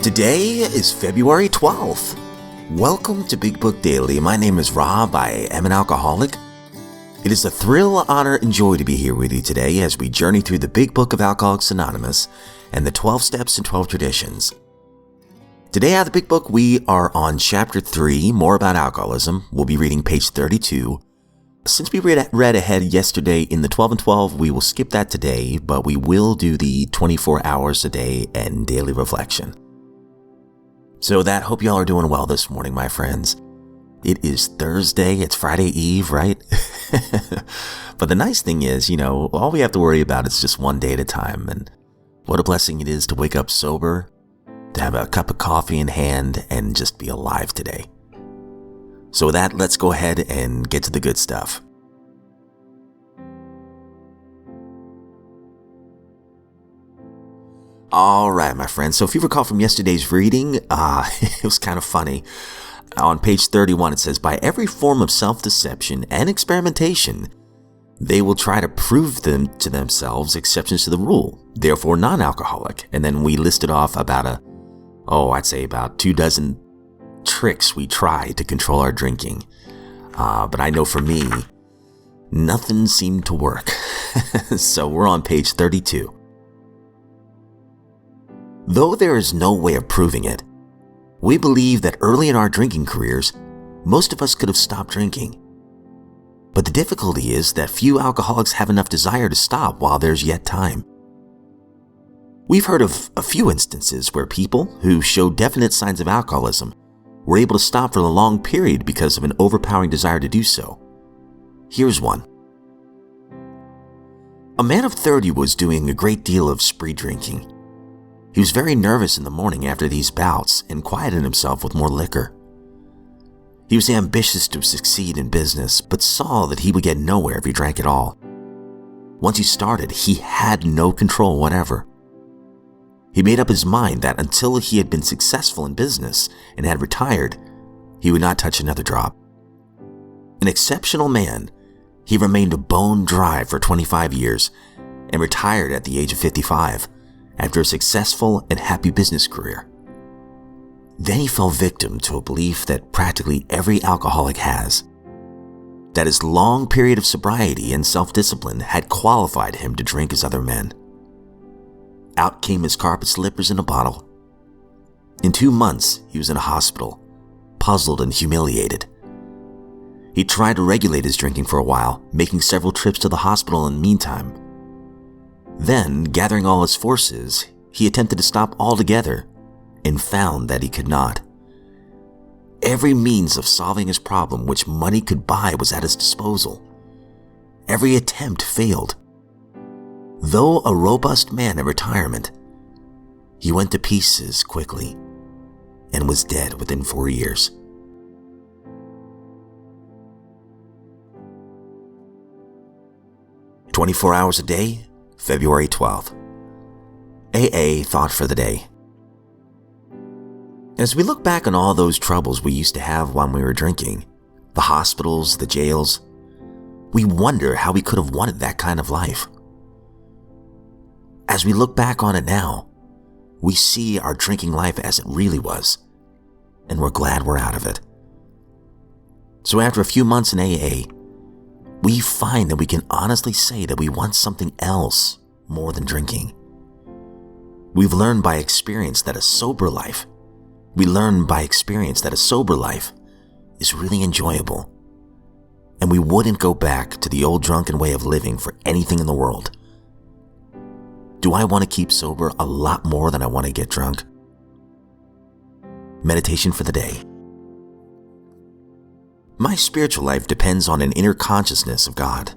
Today is February 12th. Welcome to Big Book Daily. My name is Rob. I am an alcoholic. It is a thrill, honor, and joy to be here with you today as we journey through the Big Book of Alcoholics Anonymous and the 12 Steps and 12 Traditions. Today out of the Big Book, we are on Chapter 3, More About Alcoholism. We'll be reading page 32. Since we read ahead yesterday in the 12 and 12, we will skip that today, but we will do the 24 hours a day and daily reflection. So hope y'all are doing well this morning, my friends. It is Thursday, it's Friday Eve, right? But the nice thing is, all we have to worry about is just one day at a time. And what a blessing it is to wake up sober, to have a cup of coffee in hand, and just be alive today. So with that, let's go ahead and get to the good stuff. All right, my friends. So if you recall from yesterday's reading, it was kind of funny. On page 31, it says, by every form of self-deception and experimentation, they will try to prove them to themselves exceptions to the rule, therefore non-alcoholic. And then we listed off about I'd say about 24 tricks we try to control our drinking. But I know for me, nothing seemed to work. So we're on page 32. Though there is no way of proving it, we believe that early in our drinking careers, most of us could have stopped drinking. But the difficulty is that few alcoholics have enough desire to stop while there's yet time. We've heard of a few instances where people who showed definite signs of alcoholism were able to stop for a long period because of an overpowering desire to do so. Here's one. A man of 30 was doing a great deal of spree drinking. He was very nervous in the morning after these bouts and quieted himself with more liquor. He was ambitious to succeed in business, but saw that he would get nowhere if he drank at all. Once he started, he had no control whatever. He made up his mind that until he had been successful in business and had retired, he would not touch another drop. An exceptional man, he remained bone dry for 25 years and retired at the age of 55 after a successful and happy business career. Then he fell victim to a belief that practically every alcoholic has, that his long period of sobriety and self-discipline had qualified him to drink as other men. Out came his carpet slippers in a bottle. In 2 months, he was in a hospital, puzzled and humiliated. He tried to regulate his drinking for a while, making several trips to the hospital in the meantime. Then, gathering all his forces, he attempted to stop altogether and found that he could not. Every means of solving his problem which money could buy was at his disposal. Every attempt failed. Though a robust man in retirement, he went to pieces quickly and was dead within 4 years. "24 hours a day, February 12th. AA Thought for the Day. As we look back on all those troubles we used to have when we were drinking, the hospitals, the jails, we wonder how we could have wanted that kind of life. As we look back on it now, we see our drinking life as it really was, and we're glad we're out of it. So after a few months in AA, we find that we can honestly say that we want something else more than drinking. We've learned by experience that a sober life is really enjoyable, and we wouldn't go back to the old drunken way of living for anything in the world. Do I want to keep sober a lot more than I want to get drunk? Meditation for the day. My spiritual life depends on an inner consciousness of God.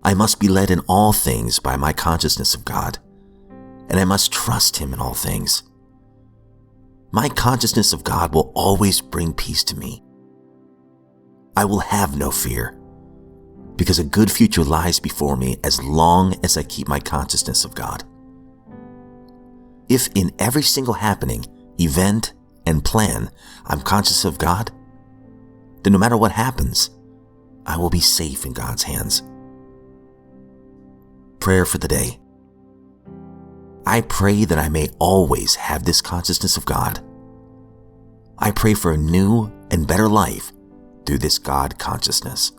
I must be led in all things by my consciousness of God, and I must trust Him in all things. My consciousness of God will always bring peace to me. I will have no fear, because a good future lies before me as long as I keep my consciousness of God. If in every single happening, event, and plan I'm conscious of God, then no matter what happens, I will be safe in God's hands. Prayer for the day. I pray that I may always have this consciousness of God. I pray for a new and better life through this God consciousness.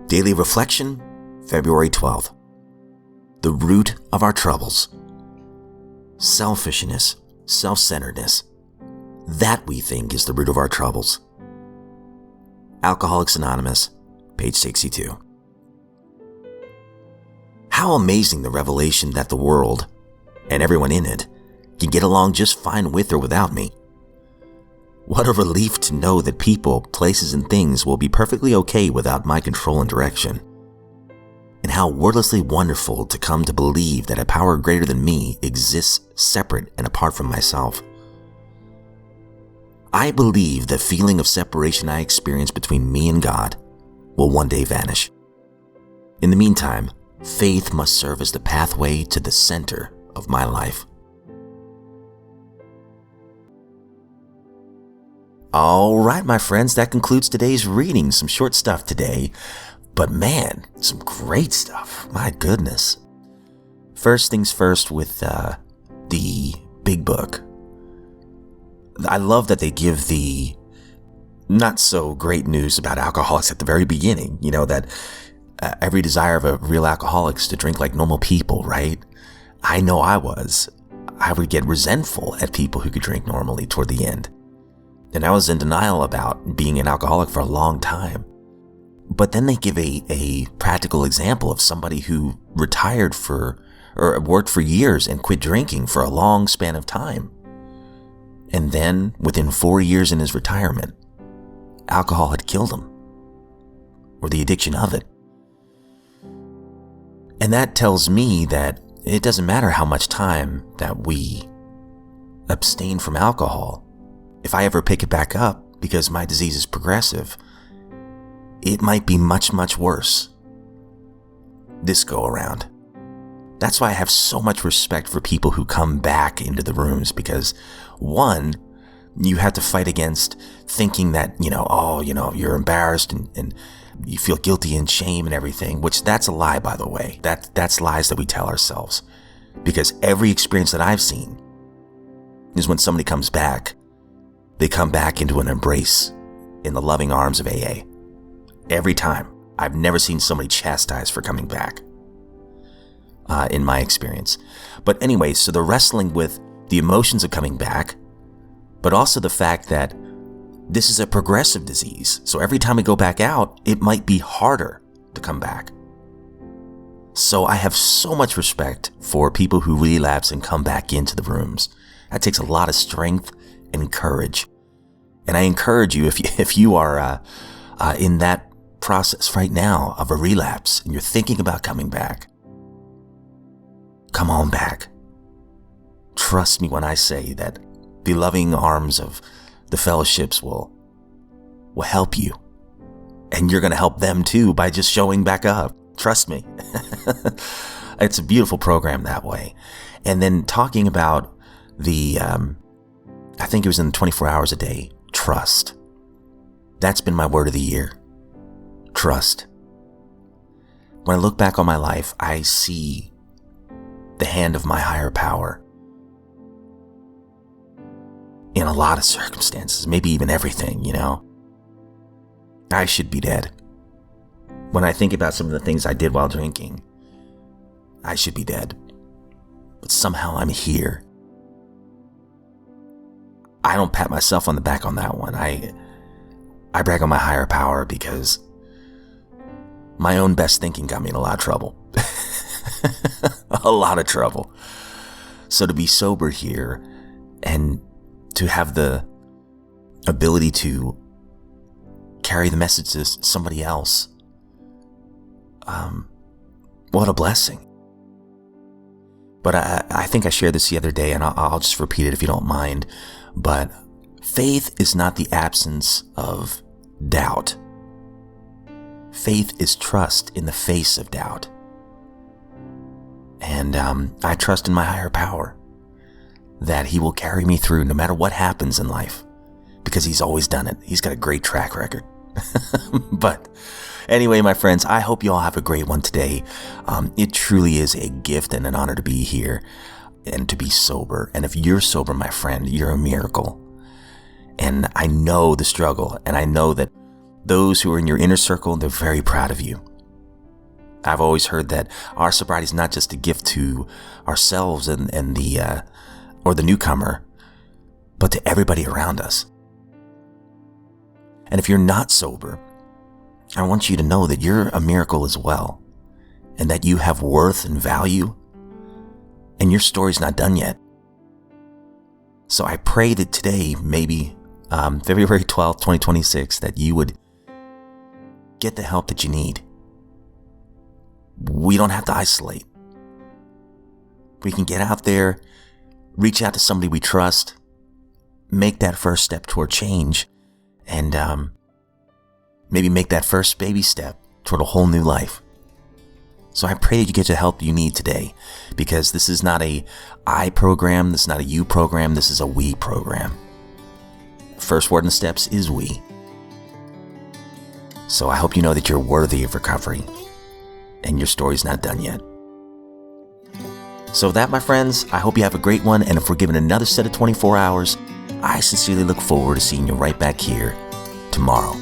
Daily Reflection, February 12th. The root of our troubles. Selfishness, self-centeredness. That we think is the root of our troubles. Alcoholics Anonymous, page 62. How amazing the revelation that the world, and everyone in it, can get along just fine with or without me. What a relief to know that people, places, and things will be perfectly okay without my control and direction. And how wordlessly wonderful to come to believe that a power greater than me exists separate and apart from myself. I believe the feeling of separation I experience between me and God will one day vanish. In the meantime, faith must serve as the pathway to the center of my life. All right, my friends, that concludes today's reading. Some short stuff today, but man, some great stuff. My goodness. First things first with the big book. I love that they give the not so great news about alcoholics at the very beginning. You know, that every desire of a real alcoholic is to drink like normal people, right? I know I would get resentful at people who could drink normally toward the end. And I was in denial about being an alcoholic for a long time. But then they give a practical example of somebody who retired or worked for years and quit drinking for a long span of time. And then, within 4 years in his retirement, alcohol had killed him, or the addiction of it. And that tells me that it doesn't matter how much time that we abstain from alcohol. If I ever pick it back up because my disease is progressive, it might be much, much worse this go around. That's why I have so much respect for people who come back into the rooms, because one, you have to fight against thinking that, you're embarrassed and you feel guilty and shame and everything, which that's a lie, by the way. That's lies that we tell ourselves, because every experience that I've seen is when somebody comes back, they come back into an embrace in the loving arms of AA. Every time. I've never seen somebody chastised for coming back, in my experience. But anyway, so they're wrestling with the emotions of coming back, but also the fact that this is a progressive disease. So every time we go back out, it might be harder to come back. So I have so much respect for people who relapse and come back into the rooms. That takes a lot of strength and courage. And I encourage you, if you are in that process right now of a relapse and you're thinking about coming back, come on back. Trust me when I say that the loving arms of the fellowships will help you. And you're going to help them too by just showing back up. Trust me. It's a beautiful program that way. And then talking about the, I think it was in 24 hours a day, trust. That's been my word of the year. Trust. When I look back on my life, I see the hand of my higher power in a lot of circumstances, maybe even everything, I should be dead. When I think about some of the things I did while drinking, I should be dead. But somehow I'm here. I don't pat myself on the back on that one. I brag on my higher power because my own best thinking got me in a lot of trouble. A lot of trouble. So to be sober here and to have the ability to carry the message to somebody else, what a blessing. But I think I shared this the other day, and I'll just repeat it if you don't mind. But faith is not the absence of doubt. Faith is trust in the face of doubt. And I trust in my higher power that he will carry me through no matter what happens in life, because he's always done it. He's got a great track record. But anyway, my friends, I hope you all have a great one today. It truly is a gift and an honor to be here and to be sober. And if you're sober, my friend, you're a miracle. And I know the struggle, and I know that those who are in your inner circle, they're very proud of you. I've always heard that our sobriety is not just a gift to ourselves and the newcomer, but to everybody around us. And if you're not sober, I want you to know that you're a miracle as well, and that you have worth and value, and your story's not done yet. So I pray that today, maybe February 12th, 2026, that you would get the help that you need. We don't have to isolate. We can get out there, reach out to somebody we trust, make that first step toward change, and maybe make that first baby step toward a whole new life. So I pray that you get the help you need today, because this is not a I program, this is not a you program, this is a we program. First word in the steps is we. So I hope you know that you're worthy of recovery, and your story's not done yet. So with that, my friends, I hope you have a great one, and if we're given another set of 24 hours, I sincerely look forward to seeing you right back here tomorrow.